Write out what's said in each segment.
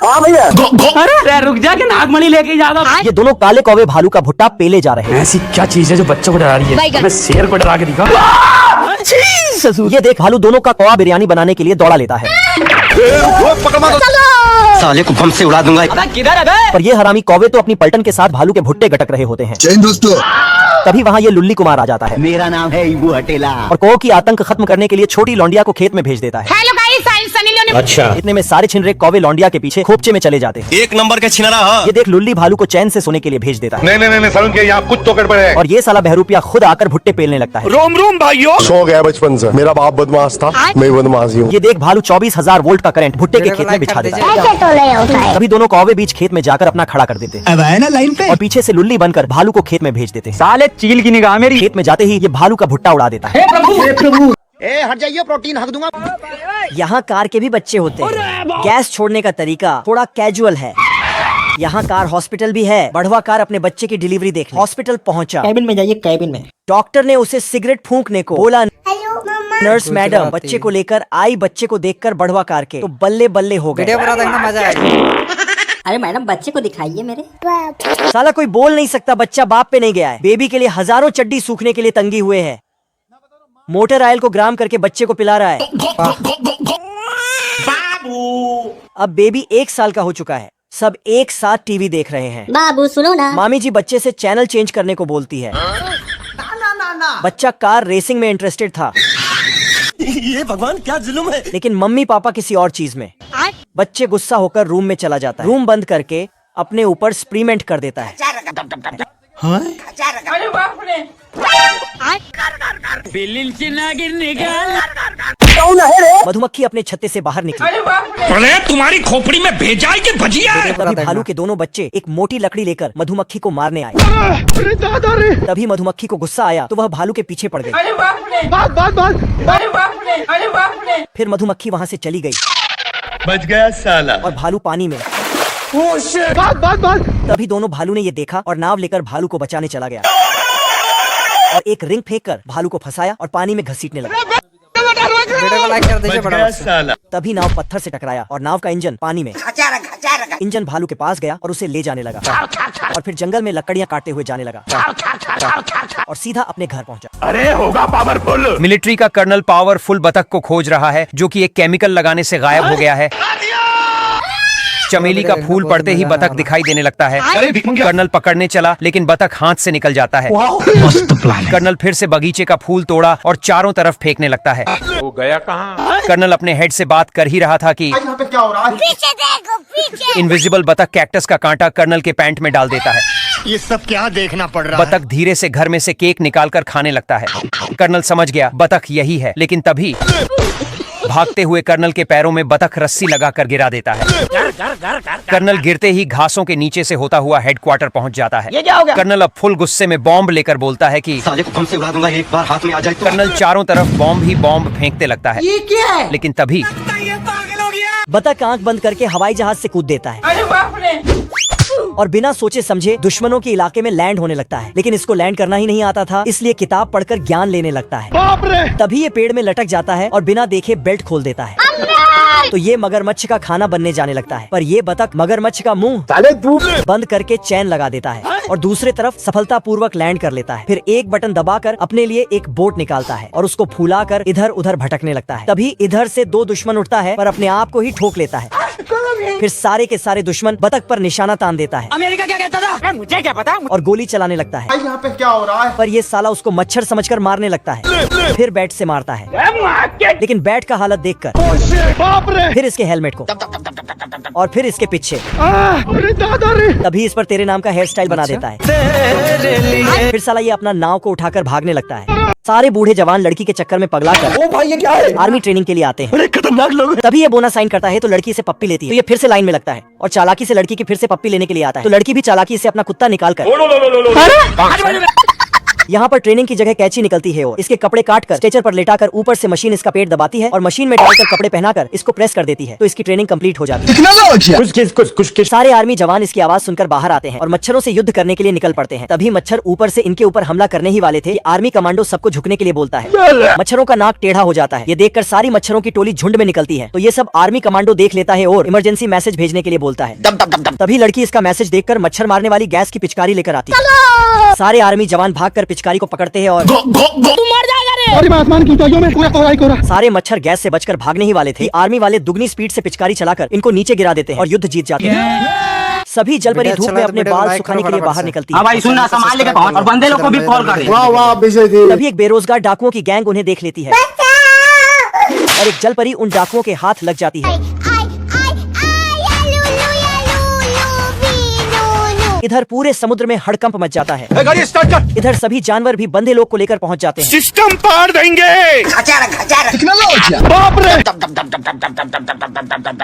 हाँ भैया। अरे रुक जा के नागमणि लेके जाएगा। ये दोनों काले कौवे भालू का भुट्टा पेले जा रहे हैं। ऐसी क्या चीज है जो बच्चों को डरा रही है? मैं शेर को डरा के दिखा। ये देख भालू दोनों का कौवा बिरयानी बनाने के लिए दौड़ा लेता है। साले को बम से उड़ा दूंगा। किधर है बे? पर ये हरामी कौवे तो अपनी पलटन के साथ भालू के भुट्टे गटक रहे होते हैं। तभी वहाँ ये लुल्ली कुमार आ जाता है। मेरा नाम है इबू हटेला। और कौवे की आतंक खत्म करने के लिए छोटी लौंडिया को खेत में भेज देता है। Hello guys, I am Sunny Leone. अच्छा, इतने में सारे छिनरे कौवे लौंडिया के पीछे खोपचे में चले जाते हैं। एक नंबर के छिनरा। ये देख लुल्ली भालू को चैन से सोने के लिए भेज देता है। नहीं सरुण के यहाँ कुछ तो गड़बड़ है। और ये साला बहरूपिया खुद आकर भुट्टे पेलने लगता है। रोम रोम भाइयों। शौक है बचपन से, मेरा बाप बदमाश था, मैं बदमाश हूँ। ये देख भालू 24,000 वोल्ट का करंट भुट्टे के खेत में बिछा देता है। तभी दोनों कौवे बीच खेत में जाकर अपना खड़ा कर देते हैं। अब आए ना लाइन पे। और पीछे से लुल्ली बनकर भालू को खेत में भेज देते हैं। साले चील की निगाह मेरी। खेत में जाते ही ये भालू का भुट्टा उड़ा देता है। हट जाइए, प्रोटीन हक दूंगा। यहाँ कार के भी बच्चे होते हैं। गैस छोड़ने का तरीका थोड़ा कैजुअल है। यहाँ कार हॉस्पिटल भी है। बढ़वा कार अपने बच्चे की डिलीवरी देखने हॉस्पिटल पहुँचा। कैबिन में जाइए, कैबिन में। डॉक्टर ने उसे सिगरेट फूंकने को बोला। नर्स मैडम बच्चे को लेकर आई। बच्चे को देखकर बढ़वा कार के तो बल्ले बल्ले हो गए। मजा अरे मैडम, बच्चे को दिखाइए मेरे। साला कोई बोल नहीं सकता, बच्चा बाप पे नहीं गया है। बेबी के लिए हजारों चड्डी सूखने के लिए तंगी हुए है। मोटर ऑयल को ग्राम करके बच्चे को पिला रहा है। अब बेबी 1 साल का हो चुका है। सब एक साथ टीवी देख रहे हैं। बाबू सुनो ना। मामी जी बच्चे से चैनल चेंज करने को बोलती है। बच्चा कार रेसिंग में इंटरेस्टेड था। ये भगवान क्या जुल्म है। लेकिन मम्मी पापा किसी और चीज में। बच्चे गुस्सा होकर रूम में चला जाता है। रूम बंद करके अपने ऊपर स्प्रीमेंट कर देता है। मधुमक्खी अपने छत्ते से बाहर निकली। अरे तुम्हारी खोपड़ी में भेजा है कि भजिया है? तभी भालू के दोनों बच्चे एक मोटी लकड़ी लेकर मधुमक्खी को मारने आए। तभी मधुमक्खी को गुस्सा आया तो वह भालू के पीछे पड़ गई। फिर मधुमक्खी वहाँ से चली गई। बच गया साला। और भालू पानी में। तभी दोनों भालू ने ये देखा और नाव लेकर भालू को बचाने चला गया। और एक रिंग फेंककर भालू को फंसाया और पानी में घसीटने लगा। बच गया साला। तभी नाव पत्थर से टकराया और नाव का इंजन पानी में। इंजन भालू के पास गया और उसे ले जाने लगा। और फिर जंगल में लकड़ियां काटते हुए जाने लगा। और सीधा अपने घर पहुंचा। अरे होगा पावरफुल। मिलिट्री का कर्नल पावरफुल बतख को खोज रहा है जो कि एक केमिकल लगाने से गायब हो गया है। चमेली का फूल पड़ते ही बतख दिखाई देने लगता है। कर्नल पकड़ने चला लेकिन बतख हाथ से निकल जाता है। कर्नल फिर से बगीचे का फूल तोड़ा और चारों तरफ फेंकने लगता है। वो गया कहाँ? कर्नल अपने हेड से बात कर ही रहा था कि यहाँ पे क्या हो रहा है? पीछे देखो, पीछे। इनविजिबल बतख कैक्टस का कांटा कर्नल के पैंट में डाल देता है। ये सब क्या देखना पड़ रहा है? बतख धीरे से घर में से केक निकालकर खाने लगता है। कर्नल समझ गया बतख यही है, लेकिन तभी भागते हुए कर्नल के पैरों में बतख रस्सी लगाकर गिरा देता है। कर्नल गिरते ही घासों के नीचे से होता हुआ हेडक्वार्टर पहुंच जाता है। कर्नल अब फुल गुस्से में बॉम्ब लेकर बोलता है कि साले को बम से उड़ा दूंगा, एक बार हाथ में आ जाए तो। कर्नल चारों तरफ बॉम्ब ही बॉम्ब फेंकते लगता है। ये क्या है? लेकिन तभी बतख आंख बंद करके हवाई जहाज से कूद देता है। अरे बाप रे। और बिना सोचे समझे दुश्मनों के इलाके में लैंड होने लगता है। लेकिन इसको लैंड करना ही नहीं आता था, इसलिए किताब पढ़कर ज्ञान लेने लगता है। बाप रे। तभी ये पेड़ में लटक जाता है और बिना देखे बेल्ट खोल देता है। तो ये मगरमच्छ का खाना बनने जाने लगता है। पर ये बतख मगरमच्छ का मुंह बंद करके चैन लगा देता है और दूसरे तरफ सफलतापूर्वक लैंड कर लेता है। फिर एक बटन दबाकर अपने लिए एक बोट निकालता है और उसको फुलाकर इधर उधर भटकने लगता है। तभी इधर से 2 दुश्मन उठता है पर अपने आप को ही ठोक लेता है। फिर सारे के सारे दुश्मन बतख पर निशाना तान देता है। अमेरिका क्या कहता था? मुझे क्या पता। और गोली चलाने लगता है। यहाँ पे क्या हो रहा है? पर ये साला उसको मच्छर समझकर मारने लगता है। फिर बैट से मारता है, लेकिन बैट का हालत देखकर बाप रे। फिर इसके हेलमेट को और फिर इसके पीछे। अरे दादा रे। तभी इस पर तेरे नाम का हेयर स्टाइल बना देता है। फिर साला ये अपना नाव को उठाकर भागने लगता है। सारे बूढ़े जवान लड़की के चक्कर में पगला कर ओ भाई ये क्या है? आर्मी ट्रेनिंग के लिए आते हैं। अरे खतरनाक लोग। तभी ये बोना साइन करता है तो लड़की से पप्पी लेती है। तो ये फिर से लाइन में लगता है और चालाकी से लड़की की फिर से पप्पी लेने के लिए आता है। तो लड़की भी चालाकी से अपना कुत्ता निकाल कर यहाँ पर ट्रेनिंग की जगह कैंची निकलती है और इसके कपड़े काटकर स्ट्रेचर पर लेटाकर ऊपर से मशीन इसका पेट दबाती है और मशीन में डालकर कपड़े पहनाकर इसको प्रेस कर देती है, तो इसकी ट्रेनिंग कंप्लीट हो जाती है। सारे आर्मी जवान इसकी आवाज सुनकर बाहर आते हैं और मच्छरों से युद्ध करने के लिए निकल पड़ते हैं। तभी मच्छर ऊपर से इनके ऊपर हमला करने ही वाले थे। आर्मी कमांडो सबको झुकने के लिए बोलता है। मच्छरों का नाक टेढ़ा हो जाता है। ये देखकर सारी मच्छरों की टोली झुंड में निकलती है, तो ये सब आर्मी कमांडो देख लेता है और इमरजेंसी मैसेज भेजने के लिए बोलता है। तभी लड़की इसका मैसेज देखकर मच्छर मारने वाली गैस की पिचकारी लेकर आती है। सारे आर्मी जवान भागकर पिचकारी को पकड़ते हैं और सारे मच्छर गैस से बचकर भागने ही वाले थे। आर्मी वाले दुगनी स्पीड से पिचकारी चलाकर इनको नीचे गिरा देते हैं और युद्ध जीत जाते हैं। सभी जलपरी धूप में अपने बाल सुखाने के लिए बाहर निकलती है। भाई सुनना, संभाल लेके पहुंच और बंदे लोग को भी कॉल कर दे। वाह वाह विजय जी। तभी एक बेरोजगार डाकुओं की गैंग उन्हें देख लेती है और एक जलपरी उन डाकुओं के हाथ लग जाती है। इधर पूरे समुद्र में हड़कंप मच जाता है। इधर सभी जानवर भी बंधे लोग को लेकर पहुंच जाते हैं। सिस्टम पार देंगे।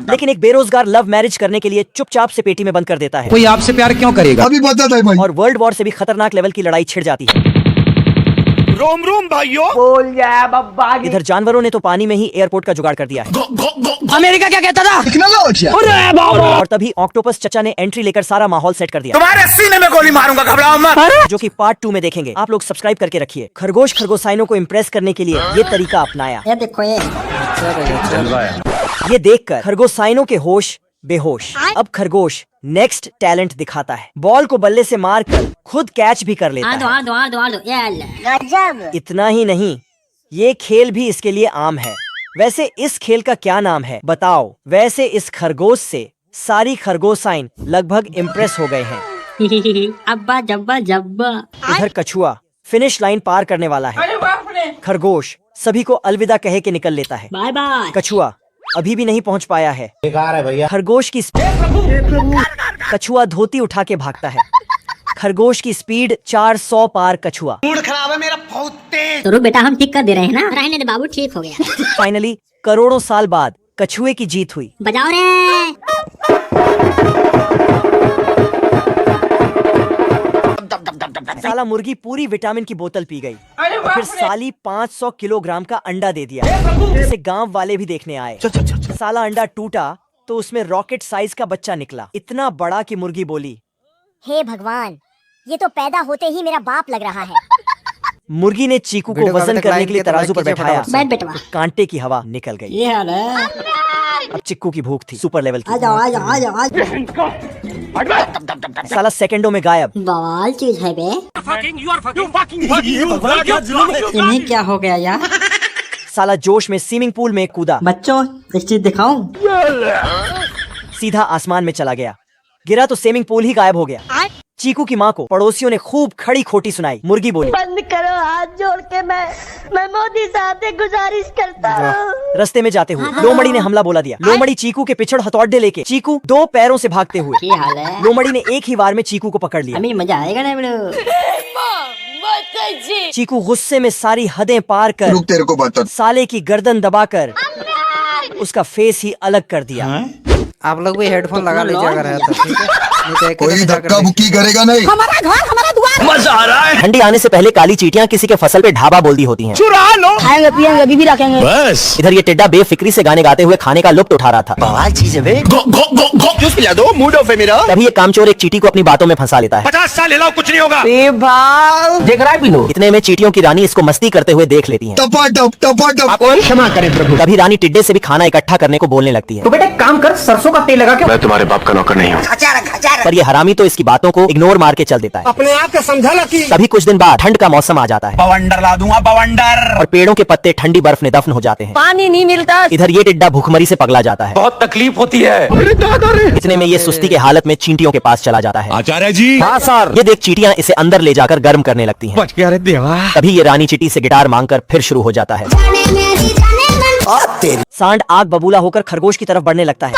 लेकिन एक बेरोजगार लव मैरिज करने के लिए चुपचाप से पेटी में बंद कर देता है। कोई आपसे प्यार क्यों करेगा? अभी बता था भाई। और वर्ल्ड वॉर से भी खतरनाक लेवल की लड़ाई छिड़ जाती है। रोम रोम भाइयों। इधर जानवरों ने तो पानी में ही एयरपोर्ट का जुगाड़ कर दिया है। अमेरिका क्या कहता था? और तभी ऑक्टोपस चचा ने एंट्री लेकर सारा माहौल सेट कर दिया, तुम्हारे सीने में गोली मारूंगा, घबराओ मत। जो कि पार्ट 2 में देखेंगे। आप लोग सब्सक्राइब करके रखिए। खरगोश खरगोसाइनों को इम्प्रेस करने के लिए ये तरीका अपनाया। ये देखो ये ये देखकर खरगोसाइनों के होश बेहोश। अब खरगोश नेक्स्ट टैलेंट दिखाता है। बॉल को बल्ले से मारकर खुद कैच भी कर लेता है। इतना ही नहीं, ये खेल भी इसके लिए आम है। वैसे इस खेल का क्या नाम है बताओ? वैसे इस खरगोश से सारी खरगोसाइन लगभग इम्प्रेस हो गए हैं। अब्बा जब्बा जब्बा। इधर कछुआ फिनिश लाइन पार करने वाला है। खरगोश सभी को अलविदा कहे के निकल लेता है। Bye bye. कछुआ अभी भी नहीं पहुंच पाया है। खरगोश की कछुआ धोती उठा के भागता है। खरगोश की स्पीड 400 पार। कछुआ तो रुक बेटा, हम ठीक कर दे रहे हैं ना। रहने दे बाबू, ठीक हो गया। फाइनली करोड़ों साल बाद कछुए की जीत हुई। बजाओ रे। साला मुर्गी पूरी विटामिन की बोतल पी गई। फिर साली 500 किलोग्राम का अंडा दे दिया, जिसे गांव वाले भी देखने आए। साला अंडा टूटा तो उसमें रॉकेट साइज का बच्चा निकला, इतना बड़ा कि मुर्गी बोली, हे भगवान, ये तो पैदा होते ही मेरा बाप लग रहा है। मुर्गी ने चीकू को वजन करने के लिए तराजू पर बैठाया। बैठ बेटवा। कांटे की हवा निकल गई। ये हाल है। अब चिक्कू की भूख थी सुपर लेवल आ जाओ आ जाओ आ जाओ आ जाओ। की। साला सेकंडों में गायब। बवाल चीज है बे। इन्हें क्या हो गया यार? साला जोश में स्विमिंग पूल में कूदा, बच्चों एक चीज दिखाऊं? सीधा आसमान में चला गया। गिरा तो स्विमिंग पूल ही गायब हो गया। चीकू की माँ को पड़ोसियों ने खूब खड़ी खोटी सुनाई। मुर्गी बोली, बंद करो, हाथ जोड़ के मैं मोदी साहब से गुजारिश करता हूँ। रास्ते में जाते हुए लोमड़ी ने हमला बोला दिया। लोमड़ी चीकू के पिछड़ हथौड़े लेके चीकू 2 पैरों से भागते हुए। ये हाल है। लोमड़ी ने एक ही वार में चीकू को पकड़ लिया। अभी मजा आएगा ना बड़ो। चीकू गुस्से में सारी हदें पार कर तेरे को बता। साले की गर्दन दबाकर उसका फेस ही अलग कर दिया। आप लोग भी हेडफोन लगा लीजिए अगर है तो, ठीक है? नहीं तो एक कोई धक्का मुक्की करेगा नहीं। हमारा घर हमारा द्वार। मजा आ रहा है। ठंडी आने से पहले काली चींटियां किसी के फसल पे ढाबा बोल दी होती हैं। चुरा लो। खाएंगे पिएंगे अभी भी रखेंगे। बस। इधर ये टिड्डा बेफिक्री से गाने गाते हुए खाने का लुत्फ उठा रहा था। बवाल चीज है बे। जूस पिला दो, मूड ऑफ है मेरा। तभी ये कामचोर एक चींटी को अपनी बातों में फंसा लेता है। 50 साल ले लो, कुछ नहीं होगा। देख रहा है पिलो। इतने में चींटियों की रानी इसको मस्ती करते हुए देख लेती है। टपाटप। क्षमा करें प्रभु। तभी रानी टिड्डे से भी खाना इकट्ठा करने को बोलने लगती है। तो बेटा काम कर, सरसों का तेल लगा के। मैं तुम्हारे बाप का नौकर नहीं हूँ। पर ये हरामी तो इसकी बातों को इग्नोर मार के चल देता है। अपने आप को समझा लकी। तभी कुछ दिन बाद ठंड का मौसम आ जाता है। बवंडर ला दूंगा, बवंडर। और पेड़ों के पत्ते ठंडी बर्फ में दफन हो जाते हैं। पानी नहीं मिलता। इधर ये टिड्डा भूखमरी से पगला जाता है। बहुत तकलीफ होती है। इतने में ये सुस्ती के हालत में चींटियों के पास चला जाता है। आचार्य जी। हाँ सर। ये देख चींटियां इसे अंदर ले जाकर गर्म करने लगती हैं। बच गया रे देवा। तभी ये रानी चींटी से गिटार मांगकर फिर शुरू हो जाता है। सांड आग बबूला होकर खरगोश की तरफ बढ़ने लगता है।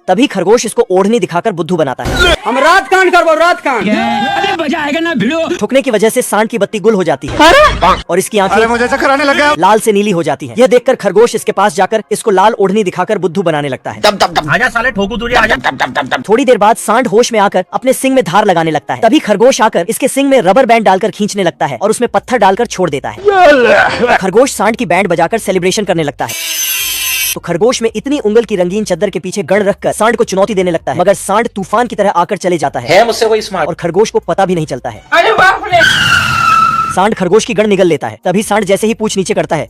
तभी खरगोश इसको ओढ़नी दिखाकर बुद्धू बनाता है। हम रात कांड करबो रात कांड। अरे मजा आएगा ना भिड़ो। ठुकने की वजह से सांड की बत्ती गुल हो जाती है और इसकी आंखें मुझे चक्कर आने लगा। लाल से नीली हो जाती है। यह देखकर खरगोश इसके पास जाकर इसको लाल ओढ़नी दिखाकर बुद्धू बनाने लगता है। आजा साले ठोकू तुझे आजा। थोड़ी देर बाद सांड होश में आकर अपने सिंग में धार लगाने लगता है। तभी खरगोश आकर इसके सिंग में रबर बैंड डालकर खींचने लगता है और उसमें पत्थर डालकर छोड़ देता है। खरगोश सांड की बैंड बजाकर सेलिब्रेशन करने लगता है। तो खरगोश में इतनी उंगल की रंगीन चद्दर के पीछे गण रखकर सांड को चुनौती देने लगता है, मगर सांड तूफान की तरह आकर चले जाता है मुझसे कोई स्मार्ट और खरगोश को पता भी नहीं चलता है। अरे बाप रे। सांड खरगोश की गण निगल लेता है। तभी सांड जैसे ही पूंछ नीचे करता है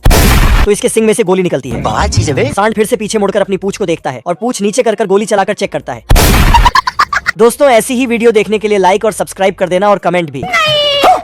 तो इसके सिंग में से गोली निकलती है। सांड फिर से पीछे मुड़कर अपनी पूंछ को देखता है और पूंछ नीचे कर गोली चलाकर चेक करता है। दोस्तों ऐसी ही वीडियो देखने के लिए लाइक और सब्सक्राइब कर देना और कमेंट भी।